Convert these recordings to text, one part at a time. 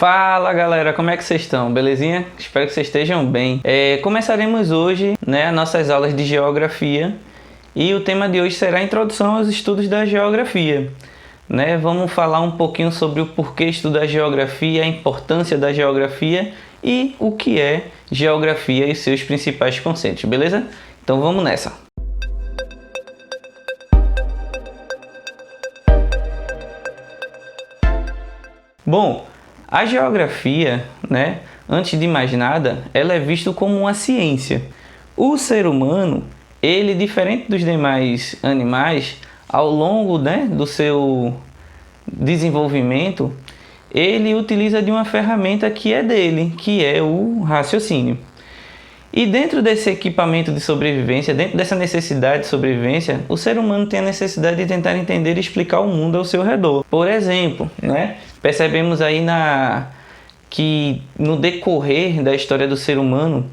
Fala galera, como é que vocês estão? Belezinha? Espero que vocês estejam bem. Começaremos hoje, nossas aulas de geografia e o tema de hoje será a introdução aos estudos da geografia. Vamos falar um pouquinho sobre o porquê estudar geografia, a importância da geografia e o que é geografia e seus principais conceitos, beleza? Então vamos nessa! Bom, a geografia, antes de mais nada, ela é vista como uma ciência. O ser humano, ele, diferente dos demais animais, ao longo do seu desenvolvimento, ele utiliza de uma ferramenta que é dele, que é o raciocínio. E dentro desse equipamento de sobrevivência, dentro dessa necessidade de sobrevivência, o ser humano tem a necessidade de tentar entender e explicar o mundo ao seu redor. Por exemplo, percebemos aí que no decorrer da história do ser humano,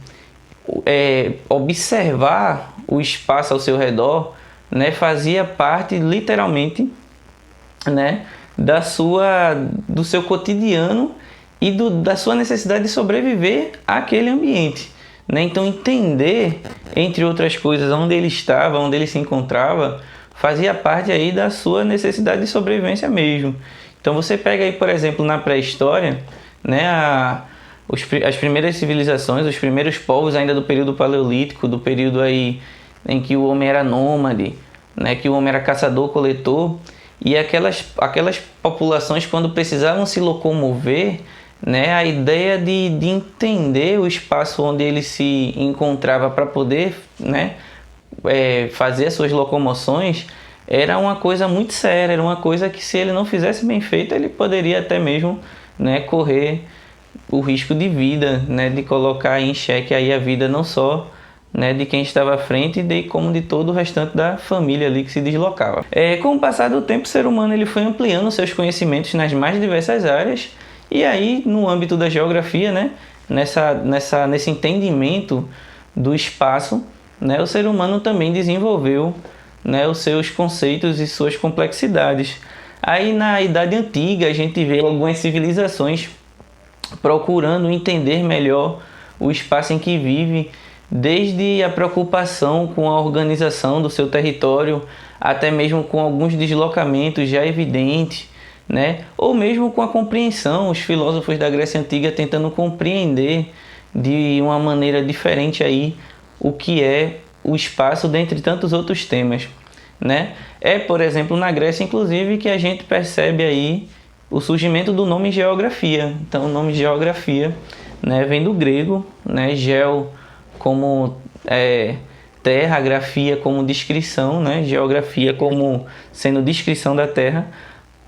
observar o espaço ao seu redor fazia parte literalmente do seu cotidiano e da sua necessidade de sobreviver àquele ambiente. Então entender, entre outras coisas, onde ele estava, onde ele se encontrava, fazia parte aí da sua necessidade de sobrevivência mesmo. Então você pega aí, por exemplo, na pré-história, as primeiras civilizações, os primeiros povos ainda do período paleolítico, do período aí em que o homem era nômade, que o homem era caçador-coletor, e aquelas populações, quando precisavam se locomover, a ideia de entender o espaço onde ele se encontrava para poder fazer as suas locomoções era uma coisa muito séria, era uma coisa que, se ele não fizesse bem feito, ele poderia até mesmo correr o risco de vida, de colocar em xeque aí a vida não só de quem estava à frente, como de todo o restante da família ali que se deslocava. Com o passar do tempo, o ser humano ele foi ampliando seus conhecimentos nas mais diversas áreas. E aí, no âmbito da geografia, nesse entendimento do espaço, o ser humano também desenvolveu os seus conceitos e suas complexidades. Aí, na Idade Antiga, a gente vê algumas civilizações procurando entender melhor o espaço em que vive, desde a preocupação com a organização do seu território, até mesmo com alguns deslocamentos já evidentes, ou mesmo com a compreensão, os filósofos da Grécia Antiga tentando compreender de uma maneira diferente aí o que é o espaço, dentre tantos outros temas. Por exemplo, na Grécia, inclusive, que a gente percebe aí o surgimento do nome geografia. Então, o nome geografia vem do grego, geo como terra, grafia como descrição, geografia como sendo descrição da terra.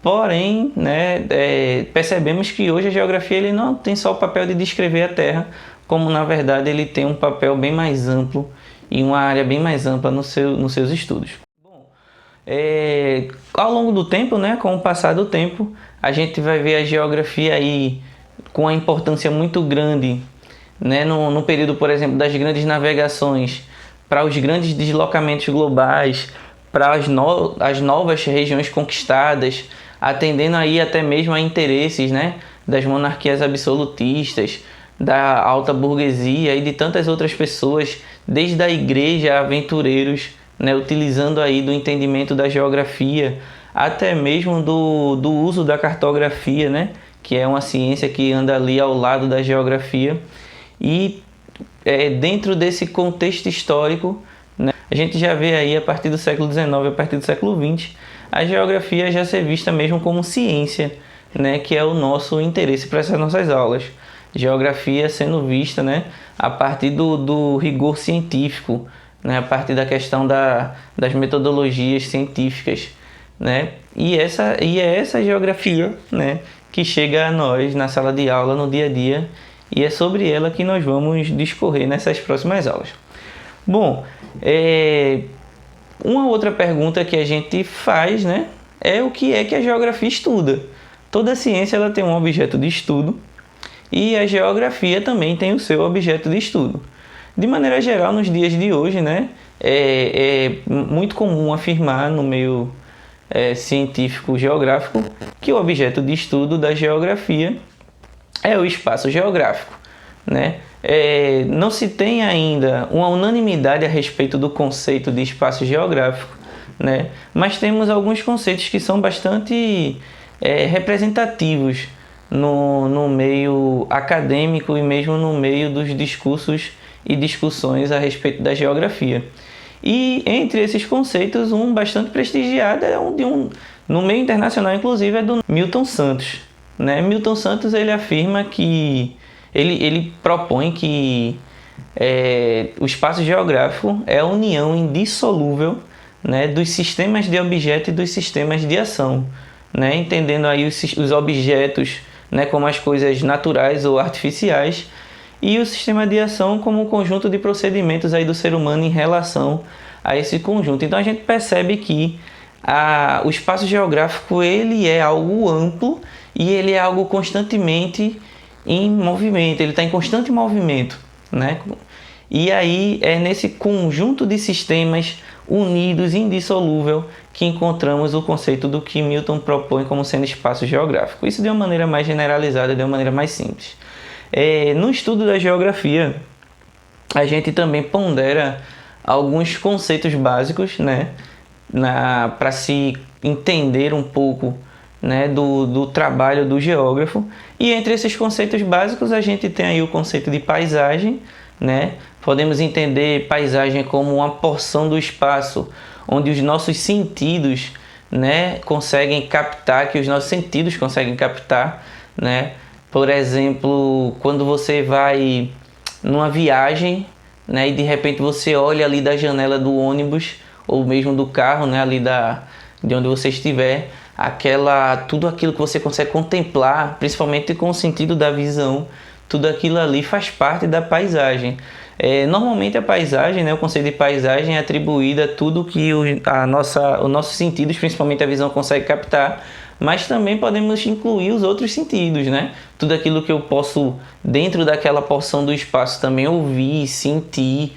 Porém, percebemos que hoje a geografia ele não tem só o papel de descrever a Terra, como na verdade ele tem um papel bem mais amplo e uma área bem mais ampla nos seus estudos. Bom, ao longo do tempo, com o passar do tempo, a gente vai ver a geografia aí com uma importância muito grande, no período, por exemplo, das grandes navegações, para os grandes deslocamentos globais, para as novas regiões conquistadas, atendendo aí até mesmo a interesses das monarquias absolutistas, da alta burguesia e de tantas outras pessoas, desde a igreja a aventureiros, utilizando aí do entendimento da geografia, até mesmo do uso da cartografia, que é uma ciência que anda ali ao lado da geografia. E dentro desse contexto histórico, a gente já vê aí a partir do século XIX, a partir do século XX, a geografia já ser vista mesmo como ciência, que é o nosso interesse para essas nossas aulas. Geografia sendo vista a partir do rigor científico, a partir da questão das metodologias científicas. E é essa geografia que chega a nós na sala de aula, no dia a dia, e é sobre ela que nós vamos discorrer nessas próximas aulas. Bom, uma outra pergunta que a gente faz, é o que é que a geografia estuda. Toda ciência ela tem um objeto de estudo e a geografia também tem o seu objeto de estudo. De maneira geral, nos dias de hoje, é muito comum afirmar no meio científico geográfico que o objeto de estudo da geografia é o espaço geográfico, né? Não se tem ainda uma unanimidade a respeito do conceito de espaço geográfico, né? Mas temos alguns conceitos que são bastante representativos no meio acadêmico e mesmo no meio dos discursos e discussões a respeito da geografia. E entre esses conceitos, um bastante prestigiado no meio internacional, inclusive, é do Milton Santos, né? Milton Santos, ele afirma que ele propõe que o espaço geográfico é a união indissolúvel, né, dos sistemas de objeto e dos sistemas de ação, né? Entendendo aí os objetos, né, como as coisas naturais ou artificiais, e o sistema de ação como um conjunto de procedimentos aí do ser humano em relação a esse conjunto. Então a gente percebe que o espaço geográfico ele é algo amplo e ele é algo constantemente em movimento, ele está em constante movimento, né? E aí é nesse conjunto de sistemas unidos, indissolúvel, que encontramos o conceito do que Milton propõe como sendo espaço geográfico. Isso de uma maneira mais generalizada, de uma maneira mais simples. No estudo da geografia, a gente também pondera alguns conceitos básicos, né, para se entender um pouco, né, do trabalho do geógrafo. E entre esses conceitos básicos a gente tem aí o conceito de paisagem, né? Podemos entender paisagem como uma porção do espaço onde os nossos sentidos, né, conseguem captar, né? Por exemplo, quando você vai numa viagem, né, e de repente você olha ali da janela do ônibus ou mesmo do carro, né, ali de onde você estiver, tudo aquilo que você consegue contemplar, principalmente com o sentido da visão, tudo aquilo ali faz parte da paisagem. Normalmente a paisagem, né, o conceito de paisagem é atribuído a tudo que os nossos sentidos, principalmente a visão, consegue captar, mas também podemos incluir os outros sentidos, né? Tudo aquilo que eu posso, dentro daquela porção do espaço, também ouvir, sentir,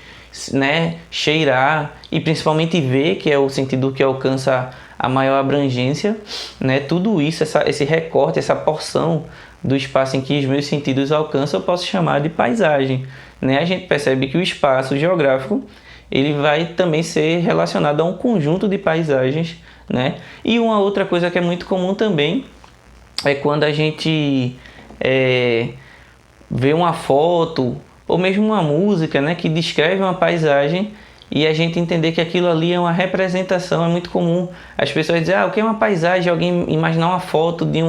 né, cheirar e principalmente ver, que é o sentido que alcança a maior abrangência, né? Tudo isso, esse recorte, essa porção do espaço em que os meus sentidos alcançam, eu posso chamar de paisagem, né? A gente percebe que o espaço geográfico ele vai também ser relacionado a um conjunto de paisagens, né? E uma outra coisa que é muito comum também é quando a gente vê uma foto ou mesmo uma música, né, que descreve uma paisagem e a gente entender que aquilo ali é uma representação. É muito comum as pessoas dizerem, o que é uma paisagem? Alguém imaginar uma foto de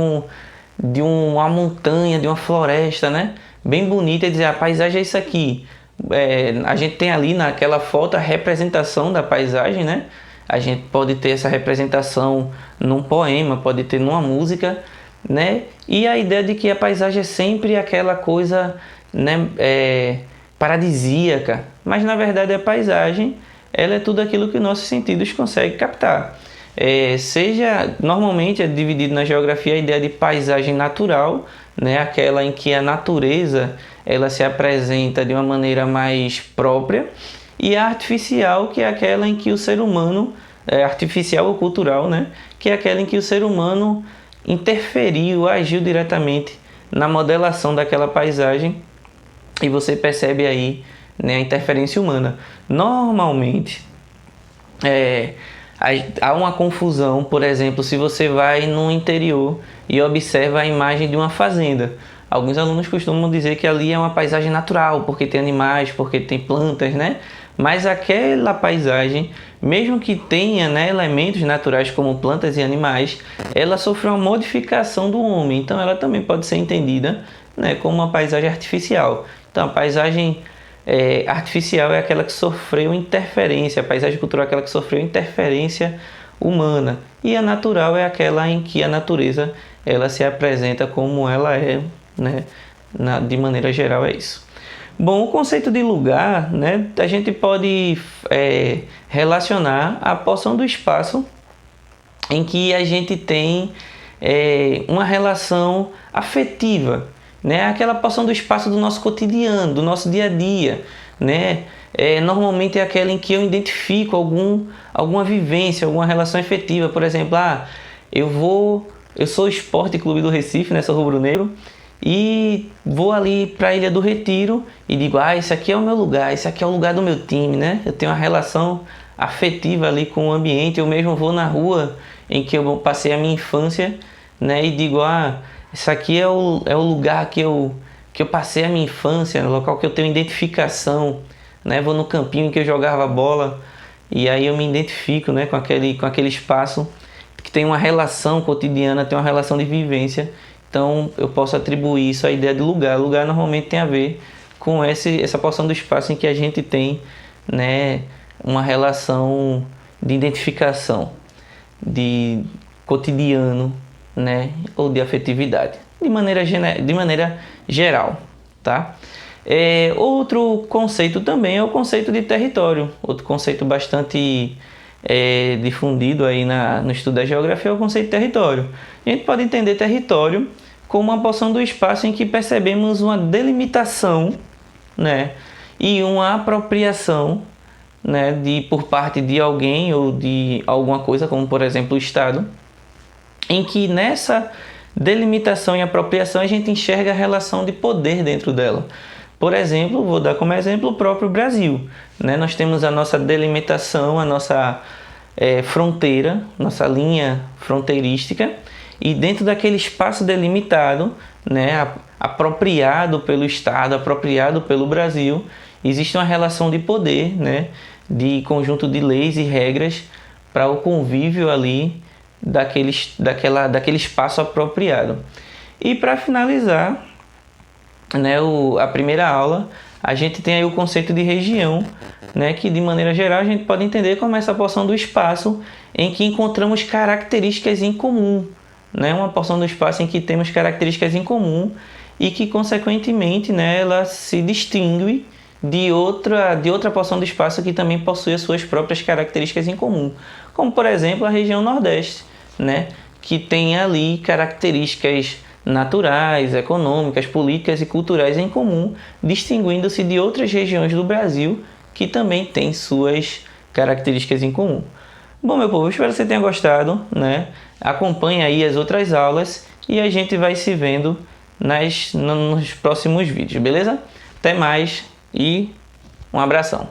uma montanha, de uma floresta, né, bem bonita, e dizer, a paisagem é isso aqui. A gente tem ali naquela foto a representação da paisagem, né? A gente pode ter essa representação num poema, pode ter numa música, né? E a ideia de que a paisagem é sempre aquela coisa, né, paradisíaca, mas na verdade a paisagem ela é tudo aquilo que nossos sentidos conseguem captar. Normalmente é dividido na geografia a ideia de paisagem natural, né, aquela em que a natureza ela se apresenta de uma maneira mais própria, e a artificial, que é aquela em que o ser humano, artificial ou cultural, né, que é aquela em que o ser humano interferiu, agiu diretamente na modelação daquela paisagem, e você percebe aí, né, a interferência humana. Normalmente há uma confusão, por exemplo, se você vai no interior e observa a imagem de uma fazenda. Alguns alunos costumam dizer que ali é uma paisagem natural, porque tem animais, porque tem plantas, né? Mas aquela paisagem, mesmo que tenha, né, elementos naturais como plantas e animais, ela sofreu uma modificação do homem. Então ela também pode ser entendida, né, como uma paisagem artificial. Então a paisagem artificial é aquela que sofreu interferência, a paisagem cultural é aquela que sofreu interferência humana. E a natural é aquela em que a natureza ela se apresenta como ela é, né? De maneira geral é isso. Bom, o conceito de lugar, né, a gente pode relacionar a porção do espaço em que a gente tem uma relação afetiva, né, aquela porção do espaço do nosso cotidiano, do nosso dia a dia, né? Normalmente é aquela em que eu identifico alguma vivência, alguma relação efetiva. Por exemplo, eu sou o Sport Clube do Recife, né, sou rubro-negro, e vou ali para a Ilha do Retiro e digo, esse aqui é o meu lugar, esse aqui é o lugar do meu time, né? Eu tenho uma relação afetiva ali com o ambiente. Eu mesmo vou na rua em que eu passei a minha infância, né? E digo, esse aqui é o lugar que eu passei a minha infância, no local que eu tenho identificação, né? Vou no campinho em que eu jogava bola e aí eu me identifico, né? Com aquele espaço que tem uma relação cotidiana, tem uma relação de vivência. Então eu posso atribuir isso à ideia de lugar. Lugar normalmente tem a ver com essa porção do espaço em que a gente tem, né, uma relação de identificação, de cotidiano, né, ou de afetividade, de maneira geral, tá? Outro conceito também é o conceito de território. Outro conceito bastante difundido aí no estudo da geografia é o conceito de território. A gente pode entender território como uma porção do espaço em que percebemos uma delimitação, né, e uma apropriação, né, por parte de alguém ou de alguma coisa, como por exemplo o Estado, em que nessa delimitação e apropriação a gente enxerga a relação de poder dentro dela. Por exemplo, vou dar como exemplo o próprio Brasil, né? Nós temos a nossa delimitação, a nossa fronteira, nossa linha fronteirística, e dentro daquele espaço delimitado, né, apropriado pelo Estado, apropriado pelo Brasil, existe uma relação de poder, né, de conjunto de leis e regras para o convívio ali daquele espaço apropriado. E para finalizar, né, a primeira aula, a gente tem aí o conceito de região, né, que de maneira geral a gente pode entender como essa porção do espaço em que encontramos características em comum, né, uma porção do espaço em que temos características em comum e que consequentemente, né, ela se distingue de outra porção do espaço que também possui as suas próprias características em comum, como por exemplo a região Nordeste, né, que tem ali características naturais, econômicas, políticas e culturais em comum, distinguindo-se de outras regiões do Brasil que também têm suas características em comum. Bom, meu povo, espero que você tenha gostado, né? Acompanhe aí as outras aulas e a gente vai se vendo nos próximos vídeos, beleza? Até mais e um abração.